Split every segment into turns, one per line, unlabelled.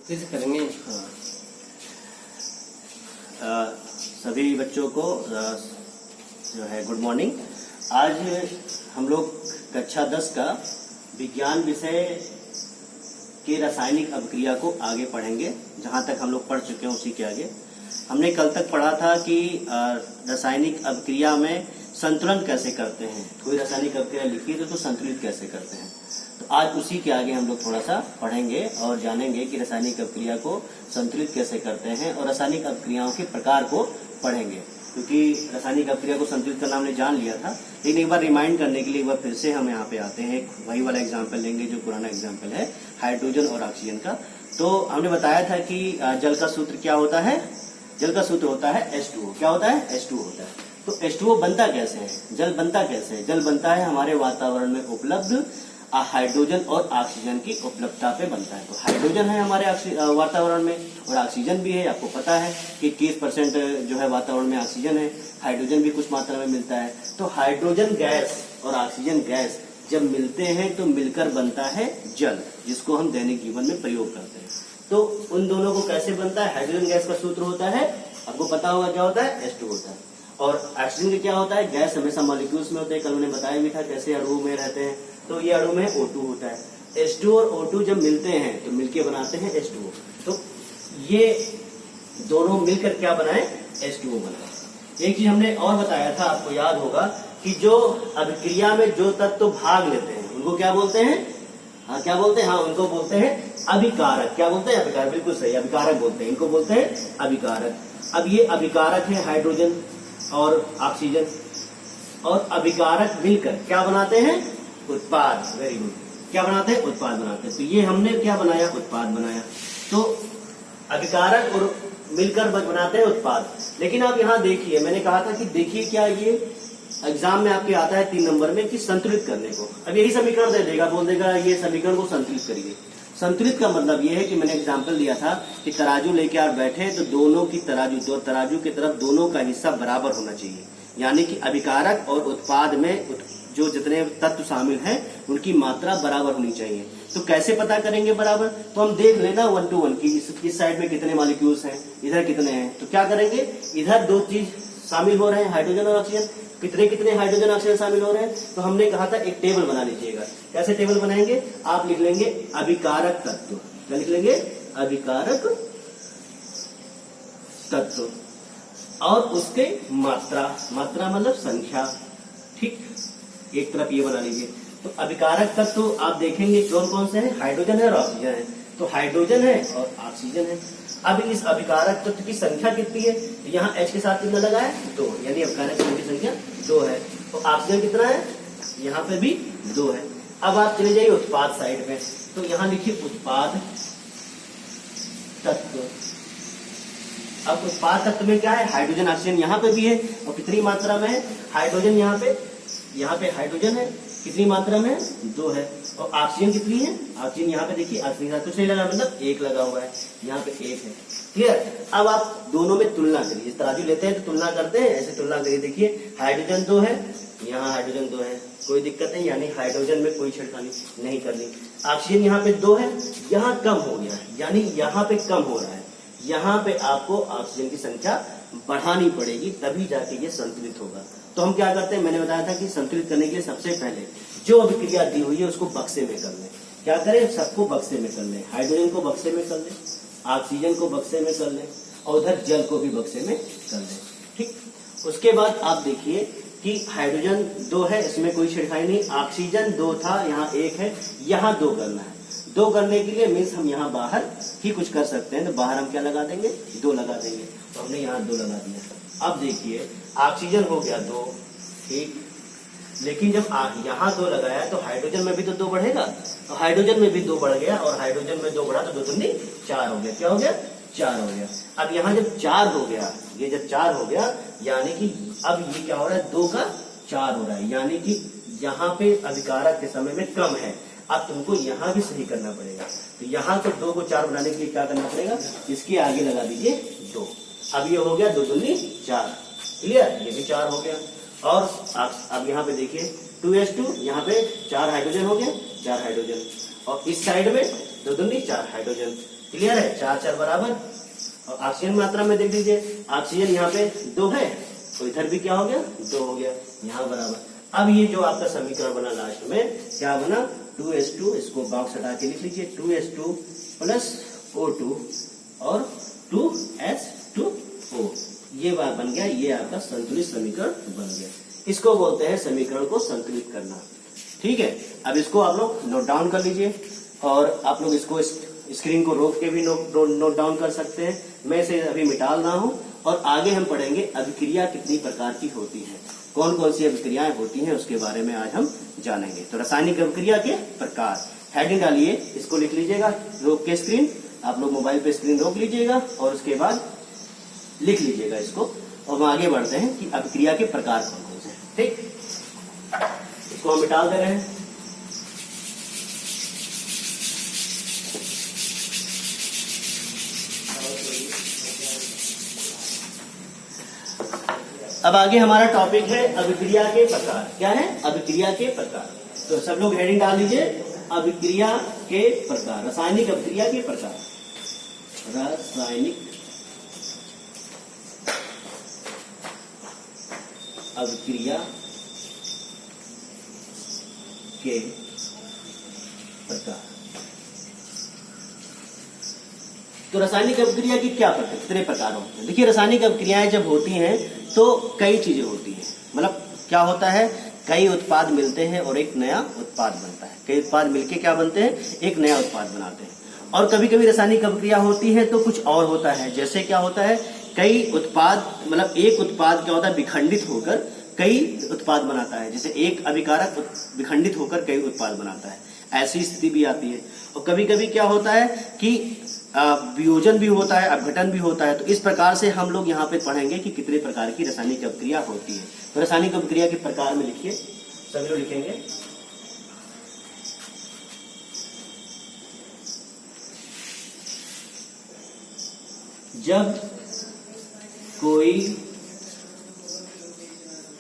कैसे करेंगे?
हाँ। सभी बच्चों को जो है गुड मॉर्निंग। आज हम लोग कक्षा 10 का विज्ञान विषय की रासायनिक अभिक्रिया को आगे पढ़ेंगे। जहां तक हम लोग पढ़ चुके हैं उसी के आगे हमने कल तक पढ़ा था कि रासायनिक अभिक्रिया में संतुलन कैसे करते हैं। कोई रासायनिक अभिक्रिया लिखी है तो संतुलित कैसे करते हैं। तो आज उसी के आगे हम लोग थोड़ा सा पढ़ेंगे और जानेंगे कि रासायनिक अभिक्रिया को संतुलित कैसे करते हैं और रासायनिक अभिक्रियाओं के प्रकार को पढ़ेंगे। क्योंकि रासायनिक अभिक्रिया को संतुलित करना हमने जान लिया था, लेकिन एक बार रिमाइंड करने के लिए एक बार फिर से हम यहाँ पे आते हैं। वही वाला एग्जाम्पल लेंगे जो पुराना एग्जाम्पल है हाइड्रोजन और ऑक्सीजन का। तो हमने बताया था कि जल का सूत्र क्या होता है। जल का सूत्र होता है H2O। क्या होता है? H2O होता है। तो H2O बनता कैसे है? जल बनता कैसे है? जल बनता है हमारे वातावरण में उपलब्ध हाइड्रोजन और ऑक्सीजन की उपलब्धता पे बनता है। तो हाइड्रोजन है हमारे वातावरण में और ऑक्सीजन भी है। आपको पता है कि 21% जो है वातावरण में ऑक्सीजन है, हाइड्रोजन भी कुछ मात्रा में मिलता है। तो हाइड्रोजन गैस और ऑक्सीजन गैस जब मिलते हैं तो मिलकर बनता है जल, जिसको हम दैनिक जीवन में प्रयोग करते हैं। तो उन दोनों को कैसे बनता है? हाइड्रोजन गैस का सूत्र होता है, आपको पता होगा क्या होता है? H2 होता है। और ऑक्सीजन का क्या होता है? गैस हमेशा मॉलिक्यूल्स में होते हैं। कल उन्हें बताया भी था कैसे अणु में रहते हैं। तो ये अणु में O2 होता है। H2 और O2 जब मिलते हैं तो मिलके बनाते हैं H2O। तो ये दोनों मिलकर क्या बनाए? H2O बनाए। एक चीज हमने और बताया था, आपको याद होगा कि जो अभिक्रिया में जो तत्व भाग लेते हैं उनको क्या बोलते हैं? हाँ, क्या बोलते हैं? हाँ, उनको बोलते हैं अभिकारक। क्या बोलते हैं? अभिकारक। बिल्कुल सही, अभिकारक बोलते हैं। इनको बोलते हैं अभिकारक। अब ये अभिकारक है हाइड्रोजन और ऑक्सीजन, और अभिकारक मिलकर क्या बनाते हैं? उत्पाद। Very good. क्या बनाते हैं? उत्पाद बनाते हैं। तो ये हमने क्या बनाया? उत्पाद बनाया। तो अभिकारक और मिलकर बनाते हैं उत्पाद। लेकिन आप यहाँ देखिए, मैंने कहा था कि देखिए क्या ये एग्जाम में आपके आता है 3 नंबर में कि संतुलित करने को। अब यही समीकरण दे देगा, बोल देगा ये समीकरण को संतुलित करिए। संतुलित का मतलब ये है कि मैंने एग्जाम्पल दिया था कि तराजू लेके आप बैठे तो दोनों की तराजू की तरफ दोनों का हिस्सा बराबर होना चाहिए। यानी कि अभिकारक और उत्पाद में जो जितने तत्व शामिल हैं उनकी मात्रा बराबर होनी चाहिए। तो कैसे पता करेंगे बराबर? तो हम देख लेना 1 to 1 की इस साइड में कितने मॉलिक्यूल्स हैं, इधर कितने हैं। तो क्या करेंगे? इधर 2 चीज शामिल हो रहे हैं, हाइड्रोजन और ऑक्सीजन। कितने कितने हाइड्रोजन ऑक्सीजन शामिल हो रहे हैं? तो हमने कहा था एक टेबल बना लीजिएगा। कैसे टेबल बनाएंगे? आप लिख लेंगे अभिकारक तत्व। क्या लिख लेंगे? अभिकारक तत्व और उसके मात्रा मतलब संख्या। ठीक, एक तरफ ये बना लीजिए। तो अभिकारक तत्व आप देखेंगे कौन कौन से हैं? हाइड्रोजन है और ऑक्सीजन है। तो हाइड्रोजन है और ऑक्सीजन है। अब इस अभिकारक तत्व की संख्या कितनी है? यहाँ H के साथ कितना लगा है? 2, यानी अभिकारक तत्व की संख्या 2 है। तो ऑक्सीजन कितना है? यहाँ पे भी 2 है। अब आप चले जाइए उत्पाद साइड में, तो यहाँ लिखिए उत्पाद तत्व। अब उत्पाद तत्व में क्या है? हाइड्रोजन ऑक्सीजन यहाँ पे भी है और कितनी मात्रा में है? हाइड्रोजन यहाँ पे हाइड्रोजन है, कितनी मात्रा में है? 2 है। और ऑक्सीजन कितनी है? ऑक्सीजन यहाँ पे देखिए, ऑक्सीजन कुछ नहीं लगा, मतलब 1 लगा हुआ है। यहाँ पे 1 है। क्लियर? अब आप दोनों में तुलना करिए। तराजू लेते हैं तो तुलना करते हैं, ऐसे तुलना करिए। देखिए हाइड्रोजन 2 है, यहाँ हाइड्रोजन 2 है, कोई दिक्कत नहीं, यानी हाइड्रोजन में कोई छेड़खानी नहीं करनी। ऑक्सीजन यहाँ पे 2 है, यहाँ कम हो गया है, यानी यहाँ पे कम हो रहा है। यहाँ पे आपको ऑक्सीजन की संख्या बढ़ानी पड़ेगी, तभी जाके ये संतुलित होगा। तो हम क्या करते हैं? मैंने बताया था कि संतुलित करने के लिए सबसे पहले जो अभिक्रिया दी हुई है उसको बक्से में कर लें। क्या करें? सबको बक्से में कर लें। हाइड्रोजन को बक्से में कर लें, ऑक्सीजन को बक्से में कर लें और उधर जल को भी बक्से में कर लें। ठीक, उसके बाद आप देखिए कि हाइड्रोजन 2 है, इसमें कोई छेड़खानी नहीं। ऑक्सीजन 2 था, यहाँ 1 है, यहाँ 2 करना है। 2 करने के लिए मीन्स हम यहाँ बाहर ही कुछ कर सकते हैं। तो बाहर हम क्या लगा देंगे? 2 लगा देंगे। तो हमने यहाँ 2 लगा दिया। अब देखिए ऑक्सीजन हो गया 2, ठीक, लेकिन जब यहाँ 2 लगाया तो हाइड्रोजन में भी तो 2 बढ़ेगा। तो हाइड्रोजन में भी 2 बढ़ गया और हाइड्रोजन में 2 बढ़ा तो 2 दूनी 4 हो गया। क्या हो गया? 4 हो गया। अब यहाँ जब 4 हो गया, ये जब 4 हो गया, यानी कि अब ये क्या हो रहा है? 2 का 4 हो रहा है, यानी कि यहाँ पे अभिकारक के समय में कम है। अब तुमको यहाँ भी सही करना पड़ेगा। तो यहाँ तो 2 को 4 बनाने के लिए क्या करना पड़ेगा? इसके आगे लगा दीजिए 2। अब ये हो गया 2 दूनी 4। क्लियर? ये भी 4 हो गया। और अब यहाँ पे देखिए 2s2, यहाँ पे 4 हाइड्रोजन हो गया, 4 हाइड्रोजन। और इस साइड में 2 दूनी 4 हाइड्रोजन। क्लियर है, 4 4 बराबर। और ऑक्सीजन मात्रा में देख लीजिए, ऑक्सीजन यहाँ पे 2 है तो इधर भी क्या हो गया, 2 हो गया, यहाँ बराबर। अब ये जो आपका समीकरण बना लास्ट में क्या बना, 2H2, इसको बॉक्स हटा के लिख लीजिए, 2H2 प्लस O2 और 2H2O, ये बात बन गया, ये आपका संतुलित समीकरण बन गया। इसको बोलते हैं समीकरण को संतुलित करना। ठीक है, अब इसको आप लोग नोट डाउन कर लीजिए और आप लोग इसको स्क्रीन को रोक के भी नोट डाउन कर सकते हैं। मैं इसे अभी मिटा रहा हूं और आगे हम पढ़ेंगे अभिक्रिया कितनी प्रकार की होती है, कौन कौन सी अभिक्रियाएं होती हैं उसके बारे में आज हम जानेंगे। तो रासायनिक अभिक्रिया के प्रकार, हेडिंग डालिए, इसको लिख लीजिएगा रोक के स्क्रीन, आप लोग मोबाइल पे स्क्रीन रोक लीजिएगा और उसके बाद लिख लीजिएगा इसको, और हम आगे बढ़ते हैं कि अभिक्रिया के प्रकार कौन कौन से हैं। ठीक, इसको हम मिटा दे रहे हैं। अब आगे हमारा टॉपिक है अभिक्रिया के प्रकार। क्या है, अभिक्रिया के प्रकार। तो सब लोग हेडिंग डाल लीजिए, अभिक्रिया के प्रकार, रासायनिक अभिक्रिया के प्रकार, रासायनिक अभिक्रिया के प्रकार। तो रासायनिक अभिक्रिया की क्या प्रकार, कितने प्रकार होते हैं। देखिए, रासायनिक अभिक्रियाएं जब होती हैं तो कई चीजें होती हैं, मतलब क्या होता है, कई उत्पाद मिलते हैं और एक नया उत्पाद बनता है। कई उत्पाद मिलके क्या बनते हैं, एक नया उत्पाद बनाते हैं। और कभी कभी रासायनिक अभिक्रिया होती है तो कुछ और होता है, जैसे क्या होता है, कई उत्पाद, मतलब एक उत्पाद क्या होता है, विखंडित होकर कई उत्पाद बनाता है। जैसे एक अभिकारक विखंडित होकर कई उत्पाद बनाता है, ऐसी स्थिति भी आती है। और कभी कभी क्या होता है कि वियोजन भी होता है, अपघटन भी होता है। तो इस प्रकार से हम लोग यहाँ पे पढ़ेंगे कि कितने प्रकार की रासायनिक अभिक्रिया होती है। तो रासायनिक अभिक्रिया के प्रकार में लिखिए, सभी लोग लिखेंगे। जब कोई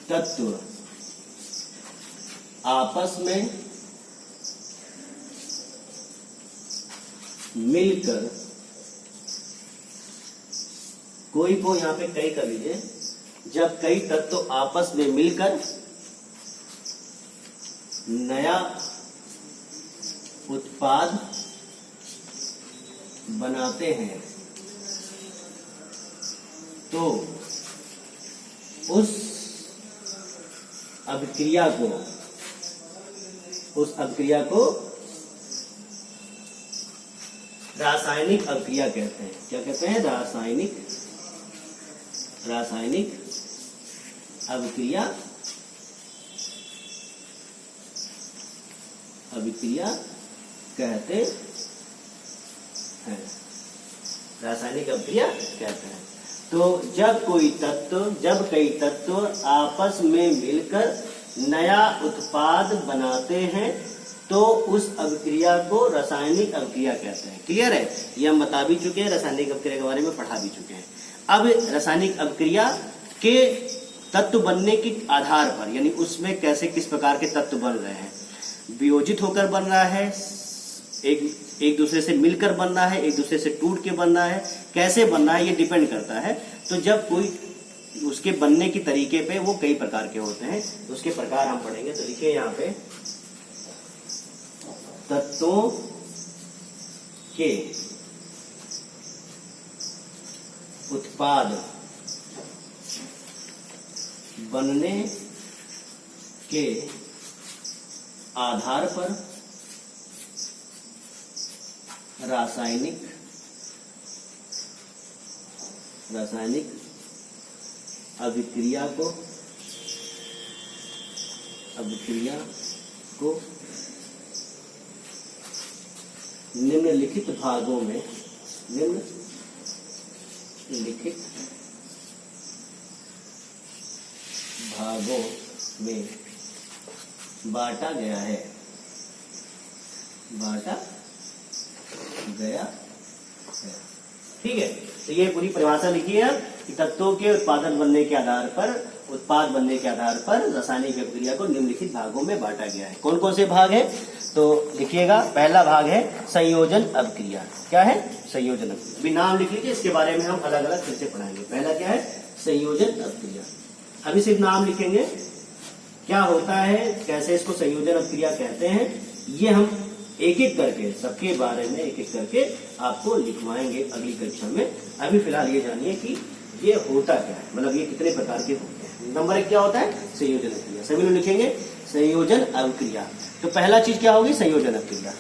तत्व आपस में मिलकर, कोई को यहां पे कई कर लीजिए, जब कई तत्व आपस में मिलकर नया उत्पाद बनाते हैं तो उस अभिक्रिया को रासायनिक अभिक्रिया कहते हैं। क्या कहते हैं, रासायनिक अभिक्रिया कहते हैं, रासायनिक अभिक्रिया कहते हैं। तो जब कई तत्व आपस में मिलकर नया उत्पाद बनाते हैं तो उस अभिक्रिया को रासायनिक अभिक्रिया कहते हैं। क्लियर है, ये हम बता भी चुके हैं, रासायनिक अभिक्रिया के बारे में पढ़ा भी चुके हैं। अब रासायनिक अभिक्रिया के तत्व बनने के आधार पर, यानी उसमें कैसे किस प्रकार के तत्व बन रहे हैं, वियोजित होकर बन रहा है, एक दूसरे से मिलकर बन रहा है, एक दूसरे से टूट के बन रहा है, कैसे बन रहा है ये डिपेंड करता है। तो जब कोई उसके बनने की तरीके पे वो कई प्रकार के होते हैं, तो उसके प्रकार हम पढ़ेंगे। तो लिखिए यहाँ पे, तत्वों के उत्पाद बनने के आधार पर रासायनिक अभिक्रिया को निम्नलिखित भागों में बांटा गया है। ठीक है, तो ये पूरी परिभाषा लिखी है कि तत्वों के उत्पाद बनने के आधार पर रासायनिक अभिक्रिया को निम्नलिखित भागों में बांटा गया है। कौन कौन से भाग है, तो लिखिएगा, पहला भाग है संयोजन अभिक्रिया। क्या है? संयोजन अभिक्रिया। अभी नाम लिख लीजिए, इसके बारे में हम अलग अलग फिर से पढ़ाएंगे। पहला क्या है? संयोजन अभिक्रिया। अभी सिर्फ नाम लिखेंगे, क्या होता है, कैसे इसको संयोजन अभिक्रिया कहते हैं, ये हम एक एक करके सबके बारे में एक एक करके आपको लिखवाएंगे अगली कक्षा में। अभी फिलहाल ये जानिए कि ये होता क्या है, मतलब ये कितने प्रकार के होते हैं। नंबर 1 क्या होता है? संयोजन अभिक्रिया। सभी लोग लिखेंगे संयोजन अभिक्रिया। तो पहला चीज क्या होगी? संयोजन अभिक्रिया।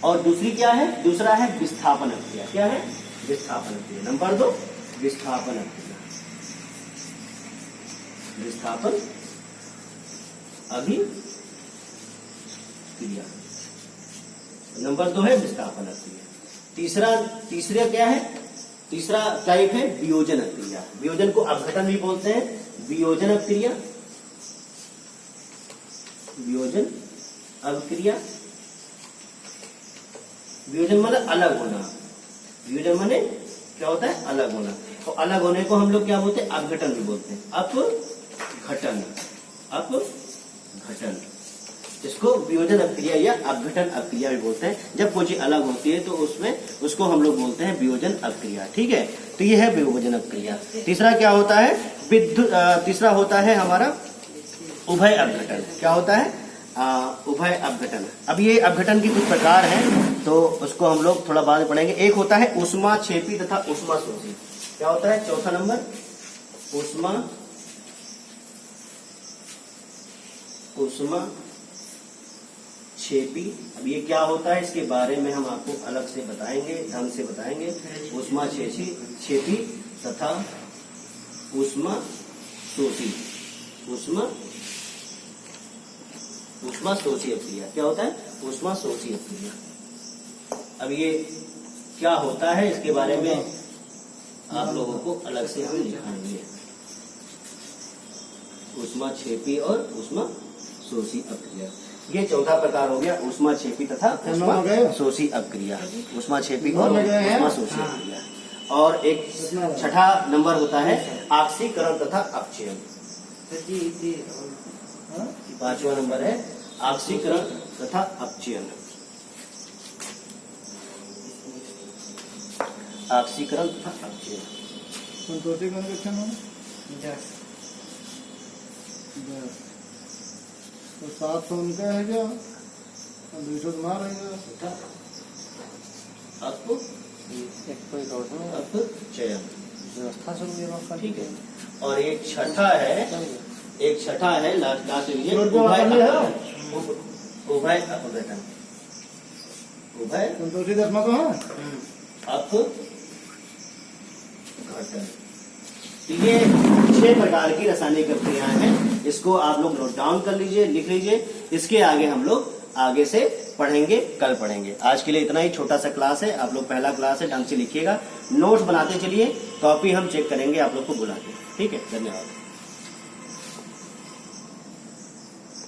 और दूसरी क्या है? दूसरा है विस्थापन अभिक्रिया। क्या है? विस्थापन अभिक्रिया। नंबर 2 विस्थापन अभिक्रिया। विस्थापन अभिक्रिया। नंबर 2 है विस्थापन अभिक्रिया। तीसरा क्या है? तीसरा टाइप है वियोजन अभिक्रिया। वियोजन को अपघटन भी बोलते हैं। वियोजन अभिक्रिया, वियोजन अभिक्रिया। वियोजन माने अलग होना। वियोजन माने क्या होता है? अलग होना। तो अलग होने को हम लोग क्या बोलते हैं? अपघटन भी बोलते हैं। अपघटन, अपघटन। इसको वियोजन अभिक्रिया या अपघटन अभिक्रिया भी बोलते हैं। जब कोई चीज अलग होती है तो उसको हम लोग बोलते हैं वियोजन अभिक्रिया। ठीक है, तो ये है वियोजन अभिक्रिया। तीसरा क्या होता है? तीसरा होता है हमारा उभय अपघटन। क्या होता है? उभय अपघटन। अब ये अपघटन की कुछ प्रकार हैं, तो उसको हम लोग थोड़ा बाद में पढ़ेंगे। एक होता है ऊष्माक्षेपी तथा ऊष्माशोषी। क्या होता है? चौथा नंबर ऊष्माक्षेपी। अब ये क्या होता है, इसके बारे में हम आपको अलग से बताएंगे, ढंग से बताएंगे। ऊष्माक्षेपी तथा ऊष्माशोषी। ऊष्माशोषी अभिक्रिया। क्या होता है? ऊष्माशोषी अभिक्रिया। अब ये क्या होता है, इसके बारे में आप लोगों को अलग से हम दिखाएंगे। ऊष्माक्षेपी और ऊष्माशोषी अभिक्रिया। ये चौथा प्रकार हो गया, ऊष्माक्षेपी तथा ऊष्माशोषी अभिक्रिया। ऊष्माक्षेपी और ऊष्माशोषी अभिक्रिया। और एक छठा नंबर होता है ऑक्सीकरण तथा अपचयन। 5वां नंबर है ऑक्सीकरण तथा अपचयन। ऑक्सीकरण तथा अपचयन।
संतोषीकरण का क्या नाम? 10। तो 700 उनका है क्या? 200 तुम्हारा रहेगा।
अपचयन।
व्यवस्था से
ठीक है। और एक छठा है लास्ट उभय अपघटन। उभय
संतोषी 10वां तो है।
अपघटन। ये 6 प्रकार की रासायनिक अभिक्रियाएं हैं। इसको आप लोग नोट डाउन कर लीजिए, लिख लीजिए। इसके आगे हम लोग आगे से पढ़ेंगे, कल पढ़ेंगे। आज के लिए इतना ही छोटा सा क्लास है। आप लोग पहला क्लास है, ढंग से लिखिएगा, नोट्स बनाते चलिए, कॉपी हम चेक करेंगे आप लोग को बुला के। ठीक है, धन्यवाद।